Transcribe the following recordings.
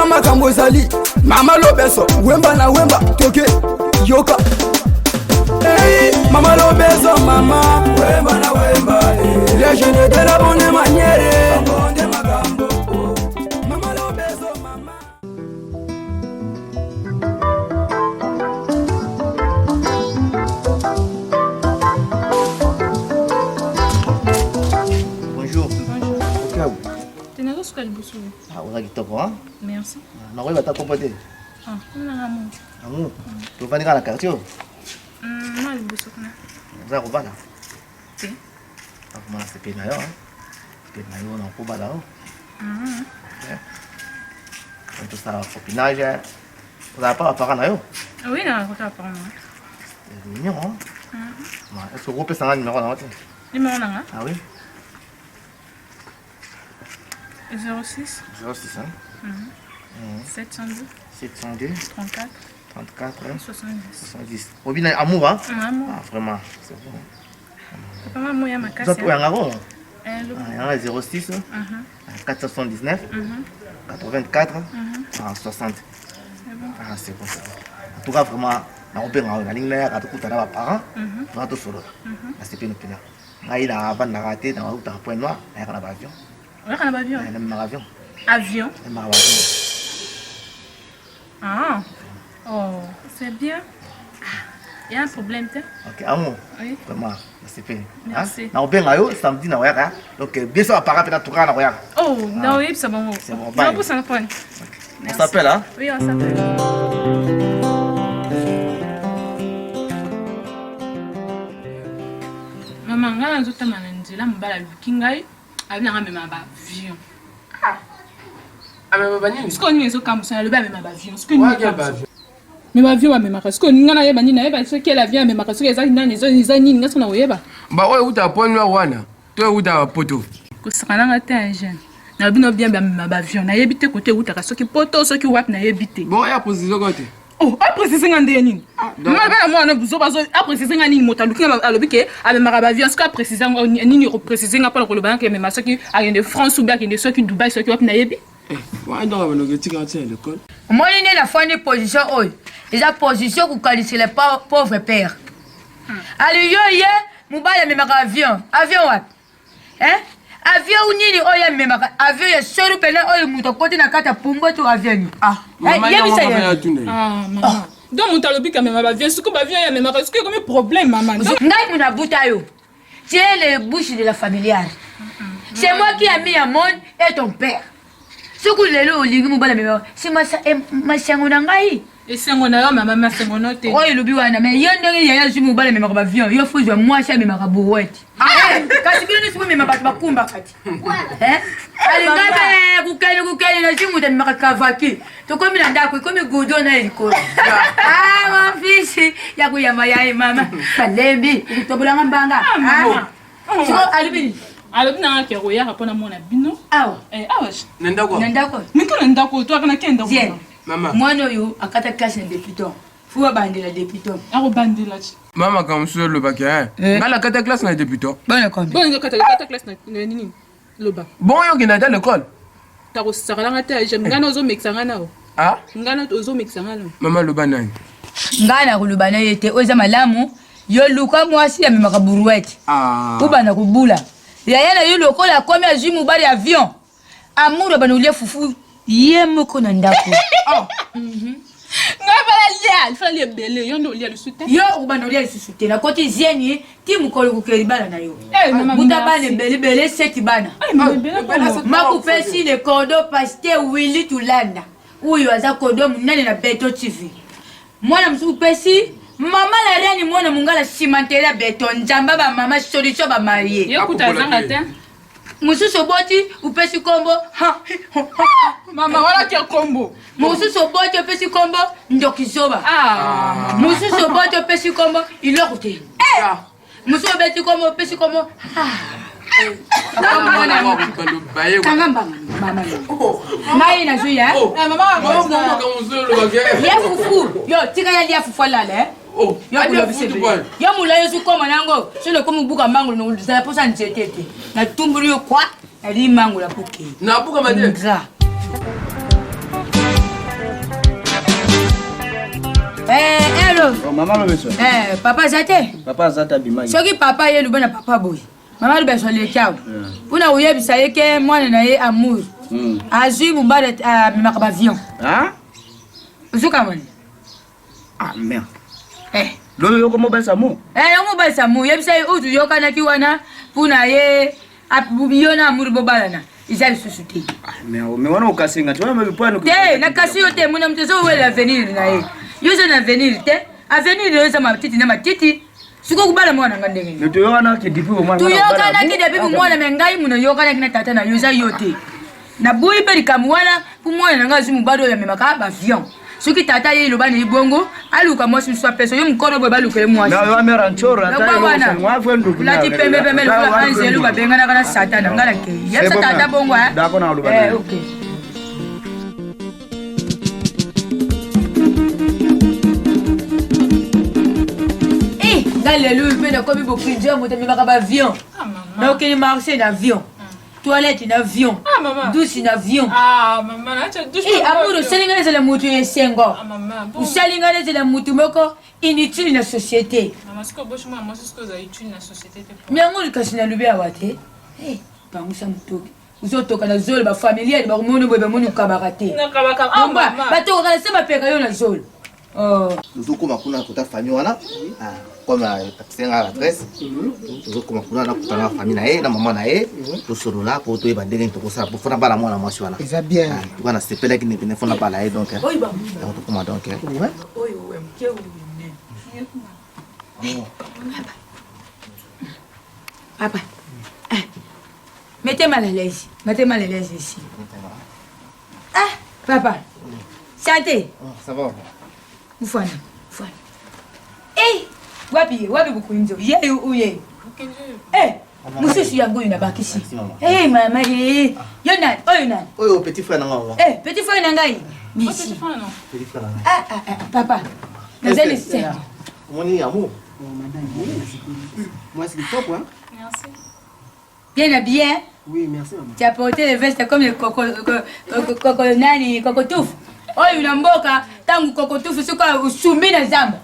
makambo ezali mama lobeso wemba na wemba toke yoka. Hey, mama lobeso mama wemba na wemba les jeunes de la bonne manière bonne makambo mama lobeso mama. Bonjour. Ah, on a qui t'offre, merci. Non, oui, va t'as comporté. Ah, on a un amour. Amour. Tu vas venir à la quartier? Non, le bousou. Vous avez repas là? Si. Ah, comment c'est payé d'ailleurs? Payé d'ailleurs, on a un peu bas là-haut. Tout ça, copinage. Vous n'avez pas appareil d'ailleurs? Oui, non, on a appareil. C'est mignon, hein? Est-ce que vous pouvez savoir le numéro dans votre? Numéro là? Ah oui? 06 06, hein? 702 702 34 34 70. 70. Au bien, amour, hein? Amour. Ah, vraiment, c'est bon. Papa, moi, il y a ma casse. Vous êtes où, Yangaron? Ah, 06 479 84 60. Ah, c'est bon, c'est bon. En tout cas, vraiment, on peut en ligne là, quand tu as des parents, tu vas tout faire. C'est bien, bien. Là, il a avant de rater dans un point noir, il y a un avion. Il y a un avion. Il y a un avion. Avion? Il y a un avion. Ah, oh, c'est bien. Il y a un problème, tu sais? Ok, amour. Oui. Vraiment, c'est bien. Merci. On peut en samedi, donc bien sûr, appareil peut-être tout le monde. Oh, non, oui, c'est bon. C'est bon, bye. On s'appelle, hein? Oui, on s'appelle. Maman, ngana nzota mananzela mbala lukingai, abina même avion. Ah. Mais bani. Ce qu'on y est comme ça, le bas même avion. Ce que nous mais avion wa même parce que ngana yeba ni na yeba ce qu'elle avion même parce que ezali nani ezali ngaso na oyeba. Ba ouais uta point wana. Toi uta poto. Ko sakana ngata un jeune. Na bino bien même avion. Na yebite côté uta ka soki poto soki wap na yebite. Bon, ya position côté. Oh, après c'est 50 nini. Malgré moi on a besoin parce après c'est 50 nini motaluki alobi ke avec avion ce que préciser nini repréciser nga pas le banque mais ma soki a de France ou bien de soki Dubaï soki wap na yebi. Ouais, donc on va tika à l'école. Moi il est la fin de position oi. Déjà position pour qualifier les pauvres pères. Allez yo ye mubala même avion. Avion wat. Hein? Avion nini oya même avion ya soro pena oya muto côté na kata pumbo to avion. Ah. Ah maman. Donc mon talobi quand même avion ce que avion ya même est-ce que comme problème maman. Ngai muna buta yo. Tu es le bouche de la familiale. C'est moi qui ai mis à monde et ton père. Ce que les lots ligi mubala même c'est ma sango na ngai. Et c'est mon homme maman ma sango noté. Oh il obi wana mais yo ndenge ya zu mubala même avion yo fuzwa moi cha même brouette. Ah kasi bino ni même ba kumba kati. Hein? Ali ngaba kukali na simu de makavaki. To komi na ndako komi gudo na iliko. Ah mon fils ya kuyama ya mama. Balembi ukutobula ngambanga. Ah. So alibi alobi na ke roya rapona mona bino. Awa. Awa. Nendako. Miko ndako to kana kenda ko. Maman. Mwana yo akata classe de députant. Fuwa bandela députant. Aro bandela. Maman comme sur le bac hein. Ngala kata classe na débutant. Bon comme. Bon kata classe na nini. Loba. Bon yo ki na dans l'école. Ta ko sakala ngata j'aime ngana ozo mixanga nao. Ah? Ngana ozo mixanga nao. Maman loba nani? Ngana kulubana yete oza malamu yo luka mwasi ya mema kaburuete. Ah. Ubana kubula. Ya yana yo lokola komi azui mubali avion. Amour bana ulia fufu yemoko na ndako. Oh. Ngabala il fallait belé yondo lia le soutien. Yo ubana ulia le soutien na côté zieni ti mukolo kukeli bana na yo. Maman buta bana belé seti bana. Maku pesi le cordo pasteur Willy Tulanda. Uyo aza cordo munene na Beto TV. Mwana msuku pesi mama la reni mwana mungala simantela beton njamba ba mama solution ba marié. Yo kutazanga te. Mususu boti upesi kombo. Mama wala kia kombo. Mususu boti upesi kombo ndokizoba. Ah. Mususu boti upesi kombo ilokute. Mususu beti kombo upesi kombo. Kangamba mama. Ngai na zuya. Mama. Ya fufu. Yo tika ya lia fufu lale. Oh, yo mula yo sukoma nango solo komu buka mangu no za posa njetete na tumburi yo kwa ali mangu la puke na buka manje nza Hello. Maman le beso. Papa zate. Papa zata bimaki. Soki papa ye lubana papa boy. Maman le beso le kiao. Puna uye bisaye ke mwana na ye amour. Azui mubale makaba avion. Hein? Usuka mwana. Ah merde. Lolo yoko mobile samu. Yo mobile samu ye bisaye utu yoka na kiwana puna ye abubiyona amour bobalana. Izali susuti. Mais wana ukasinga tu wana mabipano. Na kasi yote muna mtezo wewe l'avenir na ye. Yoza na avenir te. Avenir yoza matiti na matiti. Suko kubala mwana ngandenge. Nitoyona ki dipi mwana. Tuyokana ki dipi mwana mengai muno yokana kina tata na yoza yote. Na boyi pe likamwana pu mwana nga zumu bado ya memaka ba avion. Soki tata ye lobani ibongo aluka mosi mswa peso yo mkono boy balukele mwasi. Na yo amera nchora ta yo mwa fwendu. Lati pembe pembe la anzelu ba bengana kana satana ngala ke. Yesa tata bongo ha. Dako na lobani. Okay. Alléluia, il peut comme beaucoup de gens, mais il avion. Donc il marche d'avion. Toilette d'avion. Douche d'avion. Ah maman, là tu as douche. Amour, Sénégalais c'est la moto et sengo. Ou Sénégalais c'est la moto moko inutile dans la société. Maman, ce que moi c'est ce que vous utile dans la société. Mais amour kasi na lubé awate. Bangu sa mutoki. Uzotoka na zolo ba familia ba mono boy ba mono kabarate. Na kabaka. Ah maman. Ba to kana sema peka yo na zolo. Nduku makuna kuta famille wana. Comme c'est à l'adresse, toujours comme on a pour la famille nae, la maman nae, tout sur là pour tout évader tout ça pour faire la moi moi voilà. C'est bien. Voilà, c'est pas là qui ne font pas là donc. Oui bah. Donc comment donc? Ouais. Papa. Mettez mal à l'aise. Mettez mal à l'aise ici. Papa. Santé. Ça va. Mfana. Wapi beaucoup nzo. Ye uye. Mususu yango inabakisi. Mama ye. Yona, oyona. Oh petit frère nanga. Petit frère nangai. Merci. Petit frère nanga. Papa. Nous allons c'est. Mon amour. Moi, c'est le top, hein? Merci. Bien habillé, hein? Oui, merci, maman. Tu as porté les vestes comme les cocotouf. Oh, une amboka, tangu cocotouf, c'est quoi, soumi na zamba.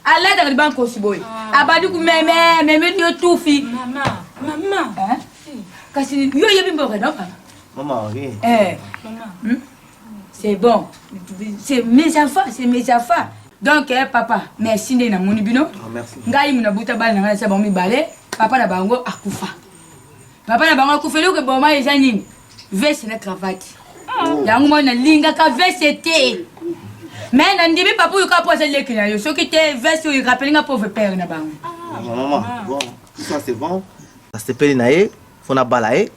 Allah dans le banque aussi, boy. Abadou, mémé, yo toufi. Maman. Hein? Kasi, yo yabimbo, non, papa? Maman, oui. Maman. C'est bon. C'est mes enfants. Donc, papa, merci de na moni bino. Merci. Ngai muna buta bala na ngala sa bomi balé. Papa na bango akufa. Papa na bango akufa luke boma eza nini? Veste na cravate. Yango mona linga ka veste te. Mais na ndibi papa yuka poza leki na yo. Soki te veste yo rappelle nga pauvre père na bango. Maman, bon, tout ça c'est bon. Ça c'est peli nae, fona balae.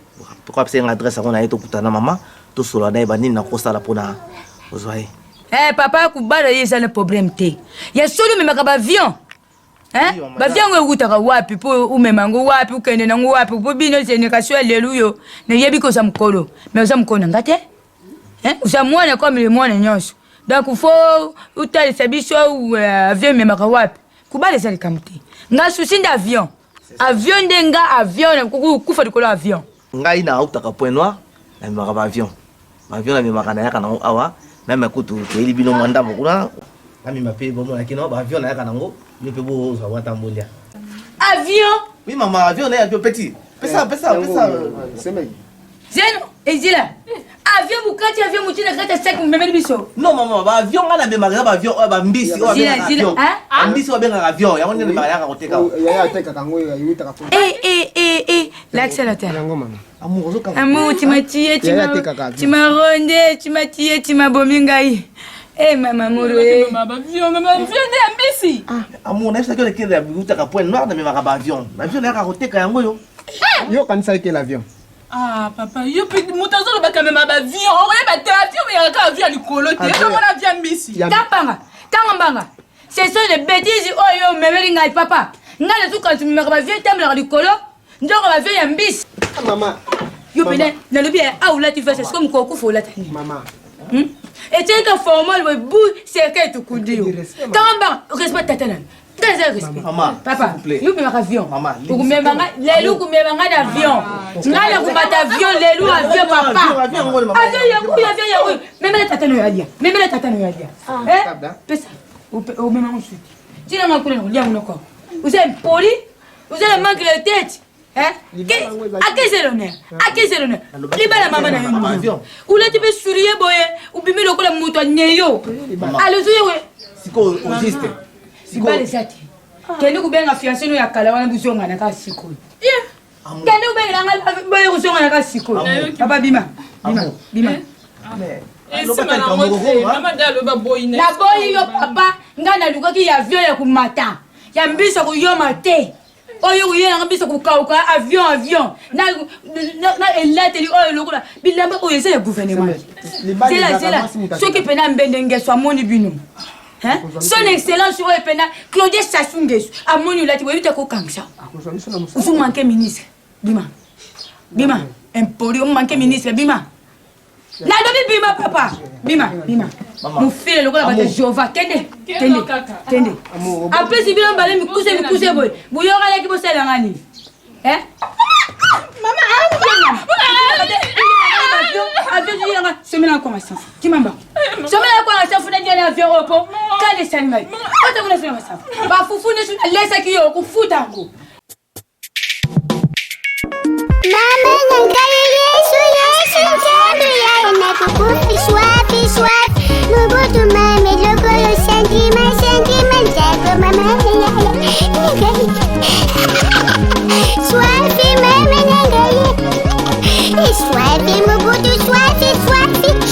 Pourquoi c'est une adresse à nae to kutana maman, to solo nae bani na kosa la pona. Ozwaye. Papa kubala yeza na problème te. Ya solo me makaba avion. Ba avion ngo kutaka wapi po umemango wapi ukende nango wapi po bino génération alléluia. Ne yebi ko sa mkolo. Mais sa mkolo ngate? Usa mwana comme le mwana nyonso. Donc il faut utali sabiso ou avion me makaba wapi. Kubala za likamte. Nga souci d'avion. Avion ndenga avion kufa dikolo avion. Ngai na utaka point noir, na makaba avion. Avion na makana yaka na awa. Même écoute, il y a des mandats pour là. Ami m'a payé bon là qui non avion là kanango, il peut beau ça va tambolia. Avion? Oui maman, avion là avion petit. Pesa. C'est bien. Zeno, ezila. Avion bukati avion mutina kata sek memeli biso. Non maman, ba avion là be maga ba avion ba mbisi o ba avion. Mbisi o benga avion, ya wonne ba ya ka koteka. Ya teka kango ya yuta ka. L'accélérateur. Nango maman. Amour zoka. Amour, tu m'as tué, tu m'as rondé, tu m'as tué, tu m'as bomingai. Maman mourou. Maman, viens de ici. Amour, na ça que le kile yuta ka point noir na me maga ba avion. Avion na ka koteka yango yo. Yo kanisa ke l'avion. Ah papa, yo pe mutazo ba quand même ba avion. On regarde ba avion mais ya ka avion likolo te. Yo mona avion ici. Tangambanga. Ce sont des bêtises oh yo memeli ngai papa. Ngala tu quand tu me ba avion tamla likolo. Ndoko ba avion ya mbisi. Maman. Yo pene na lobi a ou là tu fais c'est comme ko kufa là tani. Maman. Et tu es que formal le bout c'est que tu kundio. Tangambanga, respect tatana. Très respect. Maman, papa, nous me avion. Maman, les loups me avion. Ngala kumata avion, les loups avion papa. Avion ya oui. Même la tatano ya dia. Pesa. Au même moment, si la main coule, vous êtes poli, vous avez manqué de tête. À qui c'est l'honneur? À qui c'est l'honneur? Libère la maman dans l'avion. Ou là tu peux sourire, boy, ou bien le coup la moto néo. Allez, c'est quoi au juste? C'est pas les sati. Quel est bien fiancé nous y a calawan bouson à la casse siko. Quel est bien la boy bouson à la casse siko. Papa bima. Bima. La boy yo papa ngana luka ki ya avion ya kumata. Ya mbisa ku yo mate. Oyo yena ngambisa ku kauka avion. Na elateli oyo lokula. Bilamba oyo c'est le gouvernement. C'est là. Ce qui pena mbendenge so moni bino. Hein? Son excellence oyo pena Claudia Sassou Nguesso. Amoni lati we bita ko kangsa. Vous manquez ministre. Bima. Empori manquez ministre Bima. La dobi bima papa. Bima. Mon fils le gars de Jova. Tende. Après si bien balé mi couser boy. Bouyo ngala ki bosse la ngani. Hein? Maman avion semaine encore ça. Qui m'en va? Semaine encore ça funa dia avion repos. Quand les animaux. Quand on a fait ça. Ba fufu ne sur laisse ki yo ku futa ko. Mama nangaye Yesu chadu ya na kukufi swap nubutu mame lokolo sentiment jako mama swafi mame nangaye swafi mubutu swafi.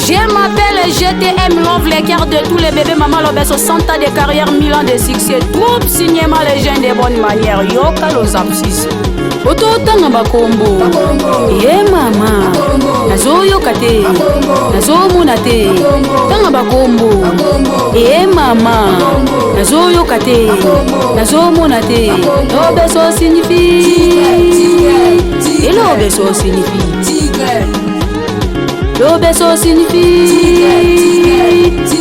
Je m'appelle GTM Love, les cœurs de tous les bébés maman Lobé, 60 ans de carrière, 1000 ans de succès. Troupe signé ma légende de bonne manière. Yoka los absis. Ototanga bakombo. Ye mama. Nazo yokate. Nazo munate. Tanga bakombo. Ye mama. Nazo yokate. Nazo munate. Lobé so signifie. Et Lobé so signifie. L'obeso signifie.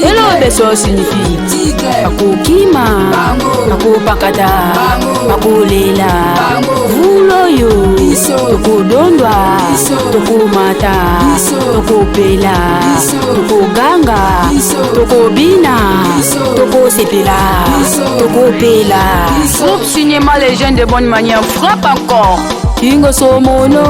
Et l'obeso signifie. Akukima. Akupakata. Akulela. Vuloyo. Tukudondwa. Tukumata. Tukupela. Tukuganga. Tukubina. Tukusepela. Tukupela. Groupe cinéma légende de bonne manière. Frappe encore. Singo somono.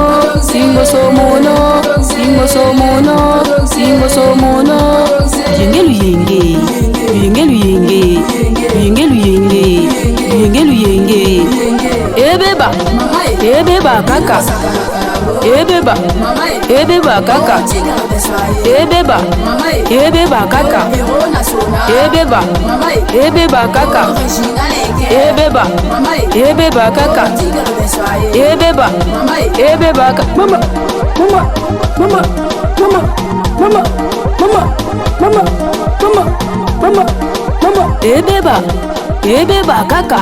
Ebeba kaka.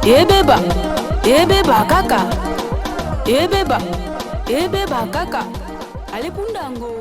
Ebeba kaka. Ebeba kaka. Ale pundango.